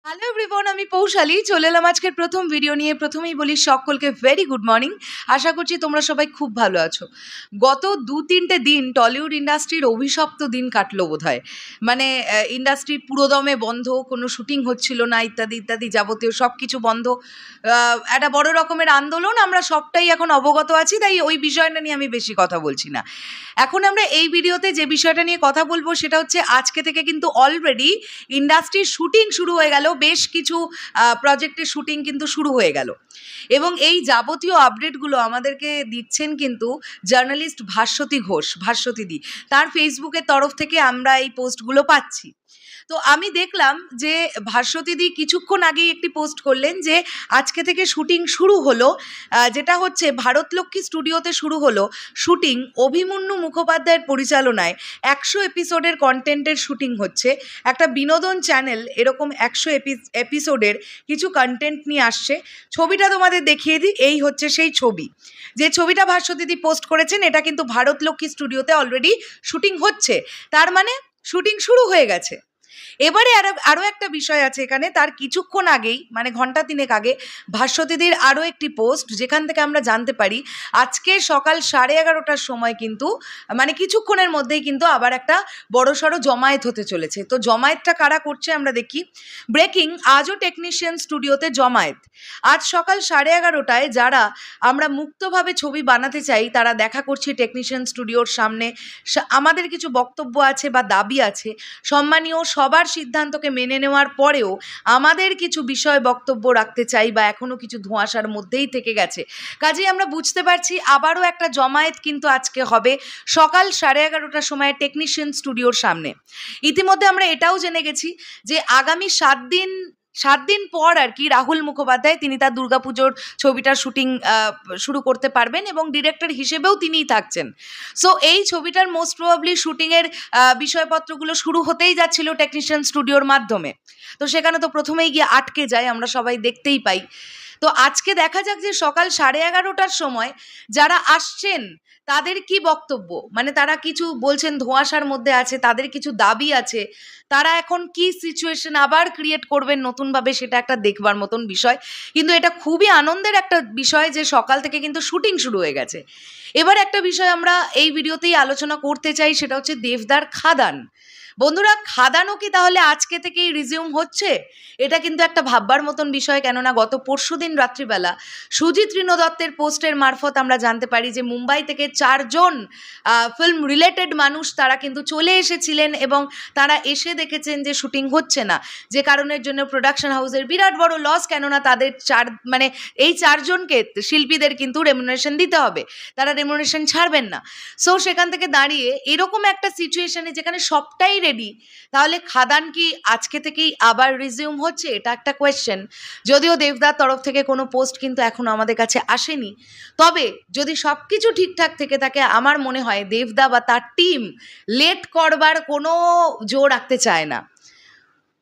Hello everyone, আমি পৌশালী চলে এলাম আজকের প্রথম ভিডিও নিয়ে। প্রথমেই বলি সকলকে ভেরি গুড মর্নিং। আশা করছি তোমরা সবাই খুব ভালো আছো। গত 2-3টে দিন টলিউড ইন্ডাস্ট্রির অভিশপ্ত দিন কাটলো বোধহয়। মানে ইন্ডাস্ট্রি পুরোদমে বন্ধ, কোনো শুটিং হচ্ছিল না, ইত্যাদি ইত্যাদি যাবতীয় সব কিছু বন্ধ। একটা বড় রকমের আন্দোলন, আমরা সবটাই এখন অবগত আছি, তাই ওই বিষয়টা নিয়ে আমি বেশি কথা বলছি না। এখন আমরা এই ভিডিওতে যে বিষয়টা নিয়ে কথা বলবো সেটা হচ্ছে আজকে থেকে কিন্তু অলরেডি ইন্ডাস্ট্রির শুটিং শুরু হয়ে গেল। বেশ কিছু প্রজেক্টের শুটিং কিন্তু শুরু হয়ে গেল এবং এই যাবতীয় আপডেটগুলো আমাদেরকে দিচ্ছেন কিন্তু জার্নালিস্ট ভাস্বতী ঘোষ, ভাস্বতীদি। তার ফেসবুকের তরফ থেকে আমরা এই পোস্টগুলো পাচ্ছি। তো আমি দেখলাম যে ভাস্বতীদি কিছুক্ষণ আগেই একটি পোস্ট করলেন যে আজকে থেকে শুটিং শুরু হলো, যেটা হচ্ছে ভারতলক্ষ্মী স্টুডিওতে শুরু হলো শুটিং। অভিমন্যু মুখোপাধ্যায়ের পরিচালনায় 100 এপিসোডের কন্টেন্টের শুটিং হচ্ছে। একটা বিনোদন চ্যানেল এরকম 100 এপিসোডের কিছু কন্টেন্ট নিয়ে আসছে। ছবিটা তোমাদের দেখিয়ে দিই, এই হচ্ছে সেই ছবি। যে ছবিটা ভাস্বতীদি পোস্ট করেছেন, এটা কিন্তু ভারতলক্ষ্মী স্টুডিওতে অলরেডি শুটিং হচ্ছে, তার মানে শুটিং শুরু হয়ে গেছে। এবারে আরও একটা বিষয় আছে এখানে। তার কিছুক্ষণ আগেই, মানে ঘন্টা 3 আগে, ভাস্বতীদির আরও একটি পোস্ট, যেখান থেকে আমরা জানতে পারি আজকে সকাল 11:30টার সময় কিন্তু, মানে কিছুক্ষণের মধ্যেই কিন্তু আবার একটা বড়সড় জমায়েত হতে চলেছে। তো জমায়েতটা কারা করছে আমরা দেখি। ব্রেকিং, আজও টেকনিশিয়ান স্টুডিওতে জমায়েত। আজ সকাল 11:30টায় যারা আমরা মুক্তভাবে ছবি বানাতে চাই তারা দেখা করছি টেকনিশিয়ান স্টুডিওর সামনে। আমাদের কিছু বক্তব্য আছে বা দাবি আছে, সম্মানীয় সবার সিদ্ধান্তকে মেনে নেওয়ার পরেও আমাদের কিছু বিষয় বক্তব্য রাখতে চাই বা এখনো কিছু ধোঁয়াশার মধ্যেই থেকে গেছে। কাজেই আমরা বুঝতে পারছি আবারও একটা জমায়েত কিন্তু আজকে হবে সকাল 11:30টার সময় টেকনিশিয়ান স্টুডিওর সামনে। ইতিমধ্যে আমরা এটাও জেনে গেছি যে আগামী 7 দিন পর আর কি রাহুল মুখোপাধ্যায় তিনি তার দুর্গাপুজোর ছবিটার শুটিং শুরু করতে পারবেন এবং ডিরেক্টর হিসেবেও তিনিই থাকছেন। সো এই ছবিটার মোস্ট প্রবাবলি শুটিংয়ের বিষয়পত্রগুলো শুরু হতেই যাচ্ছিল টেকনিশিয়ান স্টুডিওর মাধ্যমে। তো সেখানে তো প্রথমেই গিয়ে আটকে যায়, আমরা সবাই দেখতেই পাই। তো আজকে দেখা যাক যে সকাল 11:30টার সময় যারা আসছেন তাদের কি বক্তব্য, মানে তারা কিছু বলছেন, ধোঁয়াশার মধ্যে আছে, তাদের কিছু দাবি আছে, তারা এখন কি সিচুয়েশন আবার ক্রিয়েট করবেন নতুনভাবে, সেটা একটা দেখবার মতন বিষয়। কিন্তু এটা খুবই আনন্দের একটা বিষয় যে সকাল থেকে কিন্তু শুটিং শুরু হয়ে গেছে। এবার একটা বিষয় আমরা এই ভিডিওতেই আলোচনা করতে চাই, সেটা হচ্ছে দেবদার খাদান। বন্ধুরা, খাদানও কি তাহলে আজকে থেকেই রিজিউম হচ্ছে? এটা কিন্তু একটা ভাববার মতন বিষয়, কেননা গত পরশুদিন রাত্রিবেলা সুজিত ঋণ দত্তের পোস্টের মারফত আমরা জানতে পারি যে মুম্বাই থেকে 4 জন ফিল্ম রিলেটেড মানুষ তারা কিন্তু চলে এসেছিলেন এবং তারা এসে দেখেছেন যে শুটিং হচ্ছে না, যে কারণের জন্য প্রোডাকশন হাউসের বিরাট বড় লস, কেননা তাদের এই 4 জনকে, শিল্পীদের কিন্তু রেমুনারেশন দিতে হবে, তারা রেমুনারেশন ছাড়বেন না। সো সেখান থেকে দাঁড়িয়ে এরকম একটা সিচুয়েশনে যেখানে সবটাই রেডি, তাহলে খাদান কি আজকে থেকেই আবার রিজিউম হচ্ছে? এটা একটা কোয়েশ্চেন। যদিও দেবদার তরফ থেকে কোনো পোস্ট কিন্তু এখনো আমাদের কাছে আসেনি, তবে যদি সব কিছু ঠিকঠাক থেকে থাকে আমার মনে হয় দেবদা বা তার টিম লেট করবার কোনো জোর রাখতে চায় না।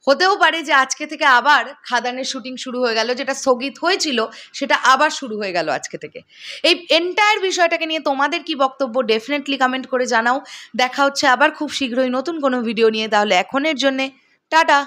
হতেও পারে যে আজকে থেকে আবার খাদানের শুটিং শুরু হয়ে গেল, যেটা স্থগিত হয়েছিল সেটা আবার শুরু হয়ে গেল আজকে থেকে। এই এন্টায়ার বিষয়টাকে নিয়ে তোমাদের কি বক্তব্য ডেফিনেটলি কমেন্ট করে জানাও। দেখা হচ্ছে আবার খুব শীঘ্রই নতুন কোনো ভিডিও নিয়ে। তাহলে এখনের জন্যে টাটা।